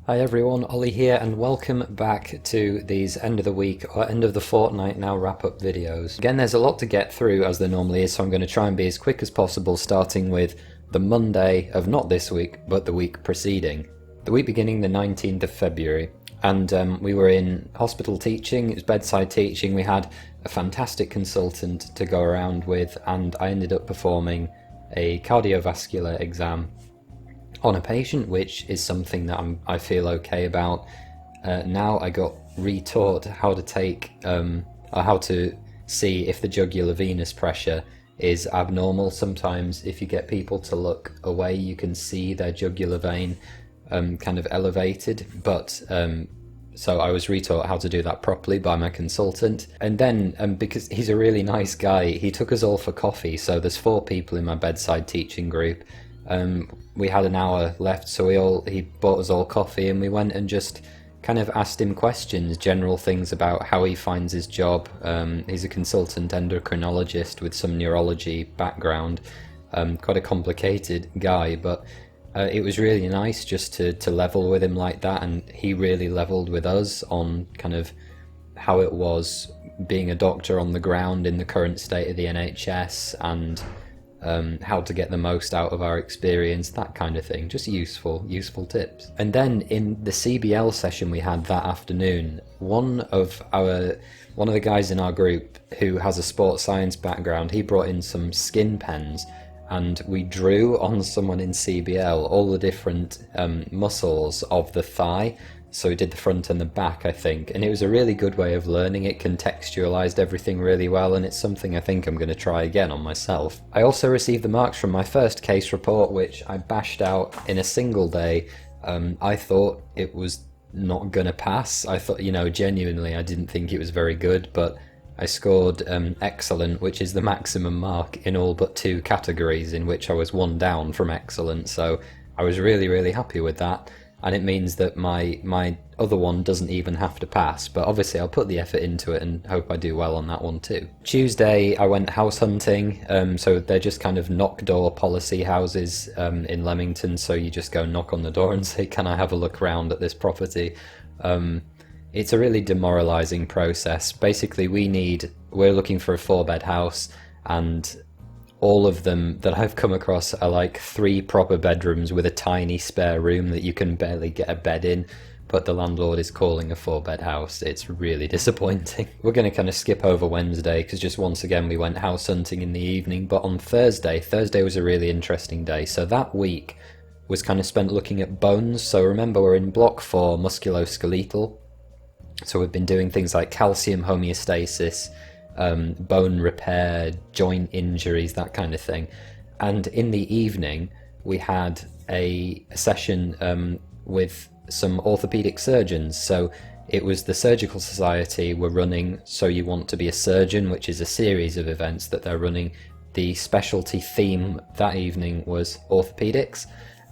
Hi everyone, Ollie here, and welcome back to these end of the week or end of the fortnight now wrap-up videos. Again, there's a lot to get through as there normally is, so I'm going to try and be as quick as possible, starting with the Monday of not this week, but the week preceding. The week beginning the 19th of February, and we were in hospital teaching. It was bedside teaching. We had a fantastic consultant to go around with, and I ended up performing a cardiovascular exam on a patient, which is something that I feel okay about. Now I got retaught how to take, or how to see if the jugular venous pressure is abnormal. Sometimes if you get people to look away, you can see their jugular vein kind of elevated, but so I was retaught how to do that properly by my consultant. And then because he's a really nice guy, he took us all for coffee. So there's 4 people in my bedside teaching group. We had an hour left, so he bought us all coffee, and we went and just kind of asked him questions, general things about how he finds his job. He's a consultant endocrinologist with some neurology background, quite a complicated guy, but it was really nice just to level with him like that, and he really leveled with us on kind of how it was being a doctor on the ground in the current state of the NHS, and how to get the most out of our experience, that kind of thing. Just useful tips. And then in the CBL session we had that afternoon, one of the guys in our group who has a sports science background, he brought in some skin pens, and we drew on someone in CBL all the different muscles of the thigh. So we did the front and the back, I think, and it was a really good way of learning. It contextualized everything really well, and it's something I think I'm going to try again on myself. I also received the marks from my first case report, which I bashed out in a single day. I thought it was not going to pass. I thought, genuinely, I didn't think it was very good, but I scored excellent, which is the maximum mark in all but 2 categories, in which I was 1 down from excellent, so I was really, really happy with that. And it means that my other one doesn't even have to pass, but obviously I'll put the effort into it and hope I do well on that one too. Tuesday I went house hunting, so they're just kind of knock door policy houses in Leamington, so you just go knock on the door and say, can I have a look around at this property? It's a really demoralising process. Basically we're looking for a 4-bed house, and all of them that I've come across are like 3 proper bedrooms with a tiny spare room that you can barely get a bed in, but the landlord is calling a 4-bed house. It's really disappointing. We're going to kind of skip over Wednesday because just once again we went house hunting in the evening, but on Thursday was a really interesting day. So that week was kind of spent looking at bones. So remember, we're in block 4, musculoskeletal. So we've been doing things like calcium homeostasis, bone repair, joint injuries, that kind of thing. And in the evening we had a session with some orthopedic surgeons. So it was the Surgical Society were running So You Want to Be a Surgeon, which is a series of events that they're running. The specialty theme that evening was orthopedics.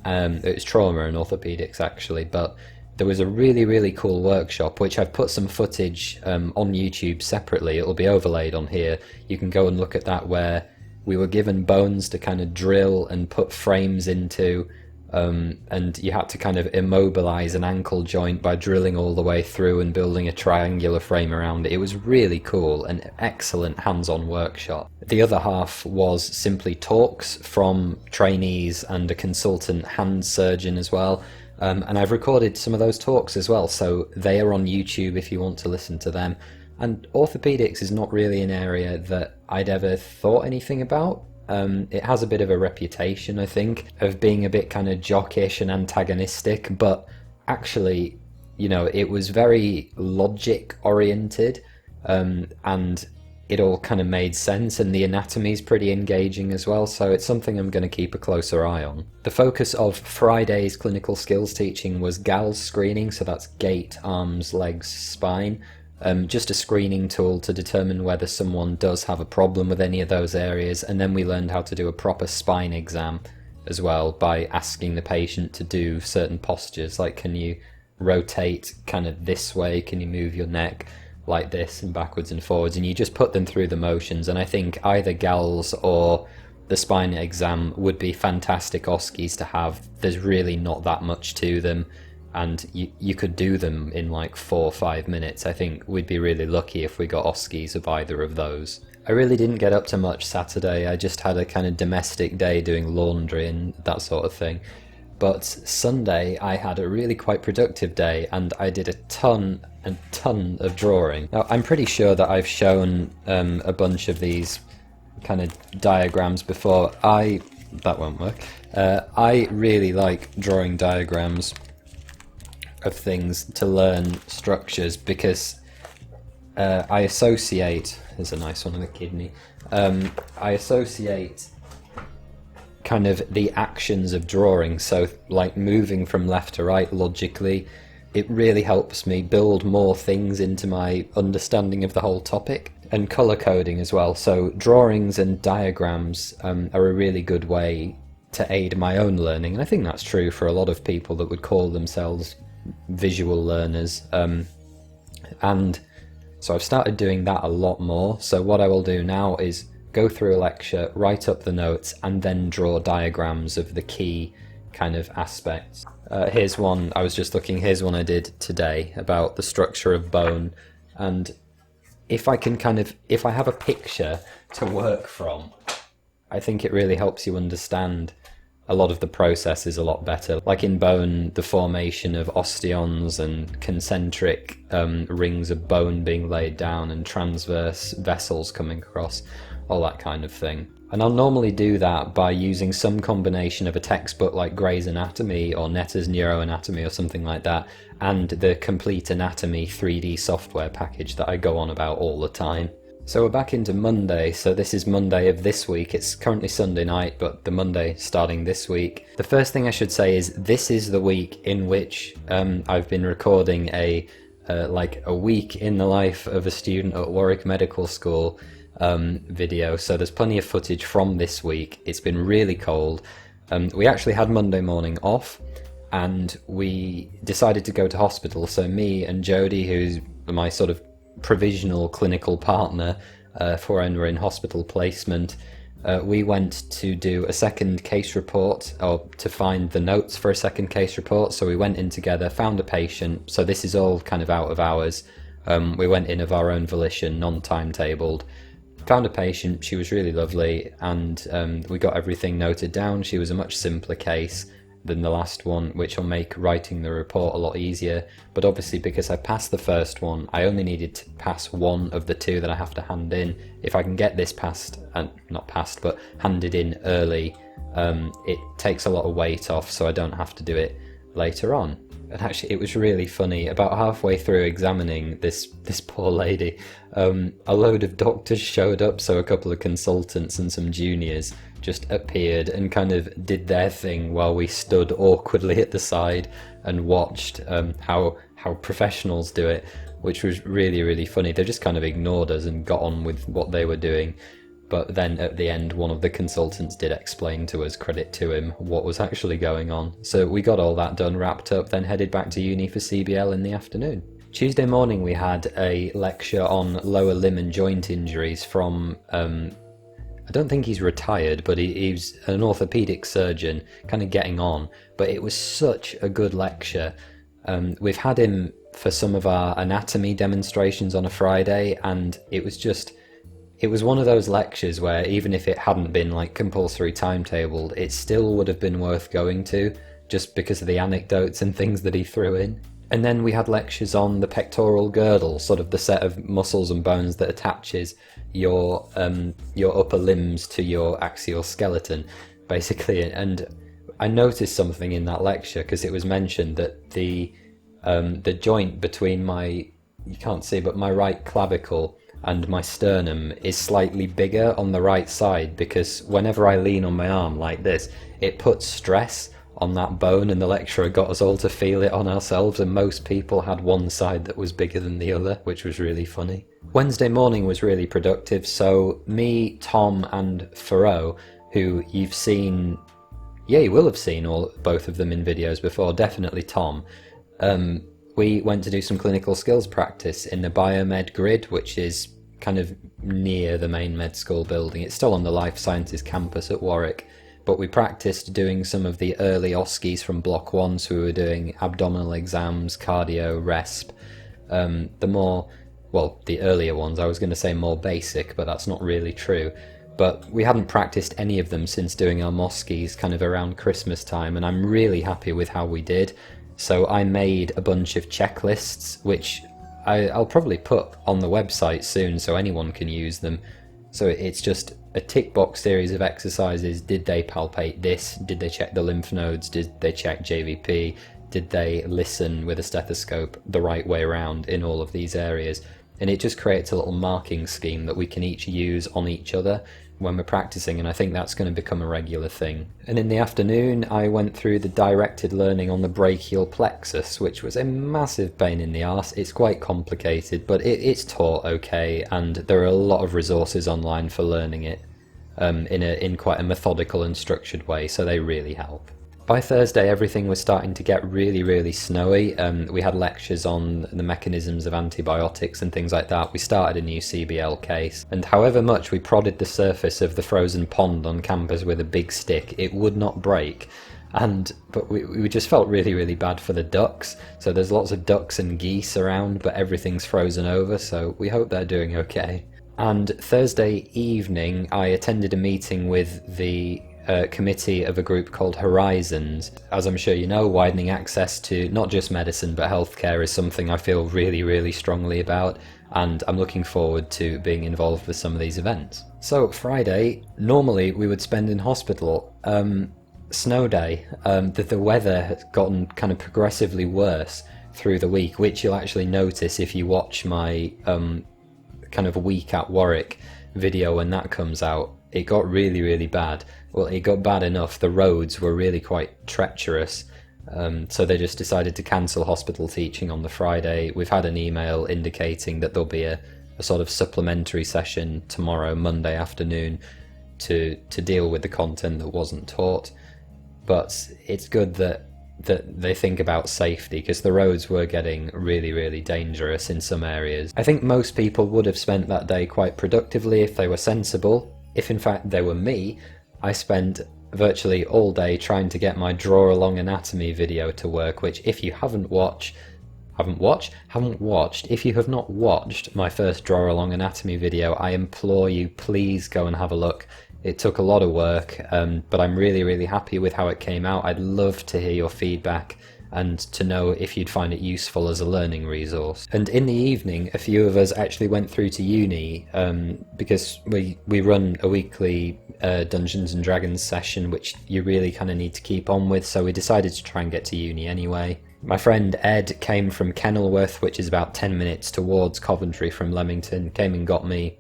It was trauma and orthopedics actually, but there was a really, really cool workshop, which I've put some footage on YouTube separately. It'll be overlaid on here. You can go and look at that, where we were given bones to kind of drill and put frames into, and you had to kind of immobilize an ankle joint by drilling all the way through and building a triangular frame around it. It was really cool, an excellent hands-on workshop. The other half was simply talks from trainees and a consultant hand surgeon as well. And I've recorded some of those talks as well, so they are on YouTube if you want to listen to them. And orthopedics is not really an area that I'd ever thought anything about. It has a bit of a reputation, I think, of being a bit kind of jockish and antagonistic, but actually, it was very logic oriented, and it all kind of made sense, and the anatomy is pretty engaging as well, so it's something I'm going to keep a closer eye on. The focus of Friday's clinical skills teaching was GALS screening, so that's gait, arms, legs, spine. Just a screening tool to determine whether someone does have a problem with any of those areas, and then we learned how to do a proper spine exam as well by asking the patient to do certain postures, like can you rotate kind of this way, can you move your neck like this and backwards and forwards, and you just put them through the motions. And I think either GALS or the spine exam would be fantastic OSCEs to have. There's really not that much to them, and you could do them in like 4 or 5 minutes. I think we'd be really lucky if we got OSCEs of either of those. I really didn't get up to much Saturday. I just had a kind of domestic day doing laundry and that sort of thing. But Sunday I had a really quite productive day, and I did a ton of drawing. Now I'm pretty sure that I've shown a bunch of these kind of diagrams before. That won't work. I really like drawing diagrams of things to learn structures, because I associate, there's a nice one on the kidney, I associate kind of the actions of drawing, so like moving from left to right logically, it really helps me build more things into my understanding of the whole topic. And colour coding as well, so drawings and diagrams are a really good way to aid my own learning, and I think that's true for a lot of people that would call themselves visual learners, and so I've started doing that a lot more. So what I will do now is go through a lecture, write up the notes, and then draw diagrams of the key kind of aspects. Here's one, I was just looking, here's one I did today about the structure of bone, and if I have a picture to work from, I think it really helps you understand a lot of the processes a lot better. Like in bone, the formation of osteons and concentric rings of bone being laid down and transverse vessels coming across, all that kind of thing. And I'll normally do that by using some combination of a textbook like Gray's Anatomy or Netter's Neuroanatomy or something like that, and the Complete Anatomy 3D software package that I go on about all the time. So we're back into Monday, so this is Monday of this week. It's currently Sunday night, but the Monday starting this week. The first thing I should say is this is the week in which I've been recording a week in the life of a student at Warwick Medical School video, so there's plenty of footage from this week. It's been really cold. We actually had Monday morning off, and we decided to go to hospital, so me and Jodie, who's my sort of provisional clinical partner for when we're in hospital placement, we went to do a second case report, or to find the notes for a second case report. So we went in together, found a patient, so this is all kind of out of hours. We went in of our own volition, non-timetabled, found a patient, she was really lovely, and we got everything noted down. She was a much simpler case than the last one, which will make writing the report a lot easier. But obviously, because I passed the first one, I only needed to pass one of the two that I have to hand in. If I can get this passed, and not passed, but handed in early, it takes a lot of weight off, so I don't have to do it later on. And actually, it was really funny. About halfway through examining this poor lady, a load of doctors showed up, so a couple of consultants and some juniors just appeared and kind of did their thing while we stood awkwardly at the side and watched how professionals do it, which was really, really funny. They just kind of ignored us and got on with what they were doing. But then at the end, one of the consultants did explain to us, credit to him, what was actually going on. So we got all that done, wrapped up, then headed back to uni for CBL in the afternoon. Tuesday morning we had a lecture on lower limb and joint injuries from, I don't think he's retired, but he's an orthopaedic surgeon, kind of getting on. But it was such a good lecture. We've had him for some of our anatomy demonstrations on a Friday, and it was one of those lectures where even if it hadn't been like compulsory timetabled, it still would have been worth going to, just because of the anecdotes and things that he threw in. And then we had lectures on the pectoral girdle, sort of the set of muscles and bones that attaches your upper limbs to your axial skeleton, basically. And I noticed something in that lecture, because it was mentioned that the joint between you can't see, but my right clavicle and my sternum is slightly bigger on the right side, because whenever I lean on my arm like this, it puts stress on that bone, and the lecturer got us all to feel it on ourselves, and most people had one side that was bigger than the other, which was really funny. Wednesday morning was really productive, so me, Tom and Farrow, who you've seen, yeah, you will have seen both of them in videos before, definitely Tom, we went to do some clinical skills practice in the Biomed grid, which is kind of near the main med school building. It's still on the Life Sciences campus at Warwick, but we practiced doing some of the early OSCEs from block 1, so we were doing abdominal exams, cardio, resp. The earlier ones, I was going to say more basic, but that's not really true. But we hadn't practiced any of them since doing our MOSCEs kind of around Christmas time, and I'm really happy with how we did. So I made a bunch of checklists, which I'll probably put on the website soon so anyone can use them. So it's just a tick box series of exercises. Did they palpate this? Did they check the lymph nodes? Did they check JVP? Did they listen with a stethoscope the right way around in all of these areas? And it just creates a little marking scheme that we can each use on each other when we're practicing, and I think that's going to become a regular thing. And in the afternoon I went through the directed learning on the brachial plexus, which was a massive pain in the arse. It's quite complicated, but it's taught okay, and there are a lot of resources online for learning it in quite a methodical and structured way, so they really help. By Thursday, everything was starting to get really, really snowy. We had lectures on the mechanisms of antibiotics and things like that. We started a new CBL case, and however much we prodded the surface of the frozen pond on campus with a big stick, it would not break. But we just felt really, really bad for the ducks. So there's lots of ducks and geese around, but everything's frozen over, so we hope they're doing okay. And Thursday evening, I attended a meeting with the committee of a group called Horizons. As I'm sure you know, widening access to not just medicine but healthcare is something I feel really, really strongly about, and I'm looking forward to being involved with some of these events. So Friday, normally we would spend in hospital. Snow day. The weather has gotten kind of progressively worse through the week, which you'll actually notice if you watch my kind of week at Warwick video when that comes out. It got really, really bad. Well, it got bad enough. The roads were really quite treacherous. So they just decided to cancel hospital teaching on the Friday. We've had an email indicating that there'll be a sort of supplementary session tomorrow, Monday afternoon, to deal with the content that wasn't taught. But it's good that they think about safety, because the roads were getting really, really dangerous in some areas. I think most people would have spent that day quite productively if they were sensible. If in fact they were me, I spent virtually all day trying to get my draw along anatomy video to work, which if you haven't watched, if you have not watched my first draw along anatomy video, I implore you, please go and have a look. It took a lot of work, but I'm really, really happy with how it came out. I'd love to hear your feedback and to know if you'd find it useful as a learning resource. And in the evening, a few of us actually went through to uni, because we run a weekly Dungeons and Dragons session, which you really kind of need to keep on with, so we decided to try and get to uni anyway. My friend Ed came from Kenilworth, which is about 10 minutes towards Coventry from Leamington, came and got me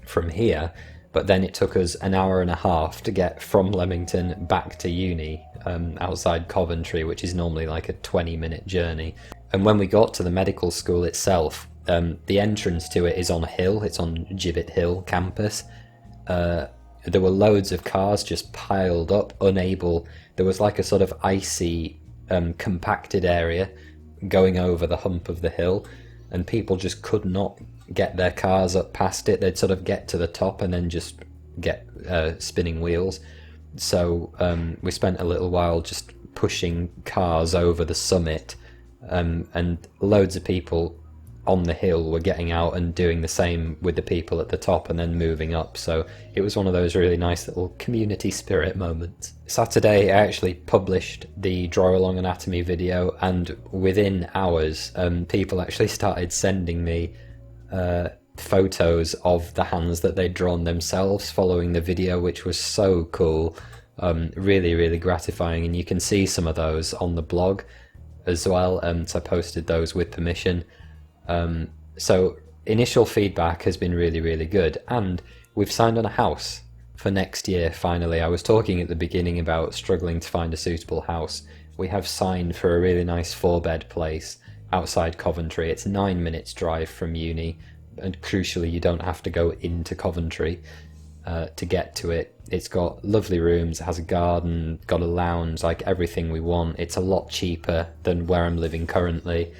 from here, but then it took us an hour and a half to get from Leamington back to uni, outside Coventry, which is normally like a 20-minute journey. And when we got to the medical school itself, the entrance to it is on a hill. It's on Gibbet Hill campus. There were loads of cars just piled up, there was like a sort of icy, compacted area going over the hump of the hill, and people just could not get their cars up past it. They'd sort of get to the top and then just get spinning wheels. So we spent a little while just pushing cars over the summit, and loads of people on the hill were getting out and doing the same with the people at the top and then moving up. So it was one of those really nice little community spirit moments. Saturday I actually published the draw along anatomy video, and within hours people actually started sending me photos of the hands that they'd drawn themselves following the video, which was so cool. Really, really gratifying, and you can see some of those on the blog as well, so I posted those with permission. So initial feedback has been really, really good, and we've signed on a house for next year finally. I was talking at the beginning about struggling to find a suitable house. We have signed for a really nice 4-bed place outside Coventry. It's 9 minutes drive from uni, and crucially you don't have to go into Coventry to get to it. It's got lovely rooms, it has a garden, got a lounge, like everything we want. It's a lot cheaper than where I'm living currently.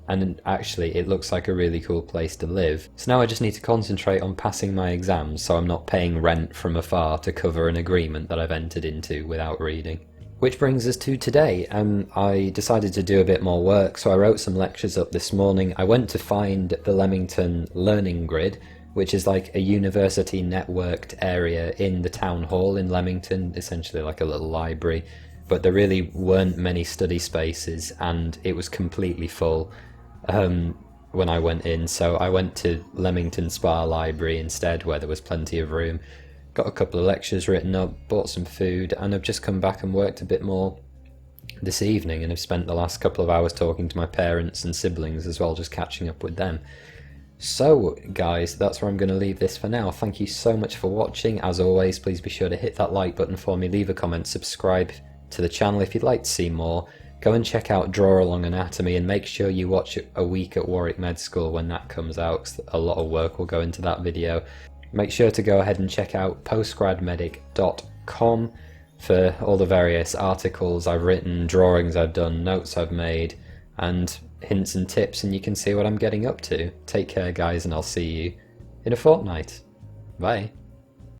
and actually it looks like a really cool place to live. So now I just need to concentrate on passing my exams so I'm not paying rent from afar to cover an agreement that I've entered into without reading. Which brings us to today. I decided to do a bit more work, so I wrote some lectures up this morning. I went to find the Leamington Learning Grid, which is like a university networked area in the town hall in Leamington, essentially like a little library. But there really weren't many study spaces, and it was completely full when I went in. So I went to Leamington Spa Library instead, where there was plenty of room. Got a couple of lectures written up, bought some food, and I've just come back and worked a bit more this evening, and I've spent the last couple of hours talking to my parents and siblings as well, just catching up with them. So guys, that's where I'm going to leave this for now. Thank you so much for watching. As always, please be sure to hit that like button for me, leave a comment, subscribe to the channel if you'd like to see more. Go and check out Draw Along Anatomy, and make sure you watch A Week at Warwick Med School when that comes out, 'cause a lot of work will go into that video. Make sure to go ahead and check out PostGradMedic.com for all the various articles I've written, drawings I've done, notes I've made, and hints and tips, and you can see what I'm getting up to. Take care guys, and I'll see you in a fortnight. Bye.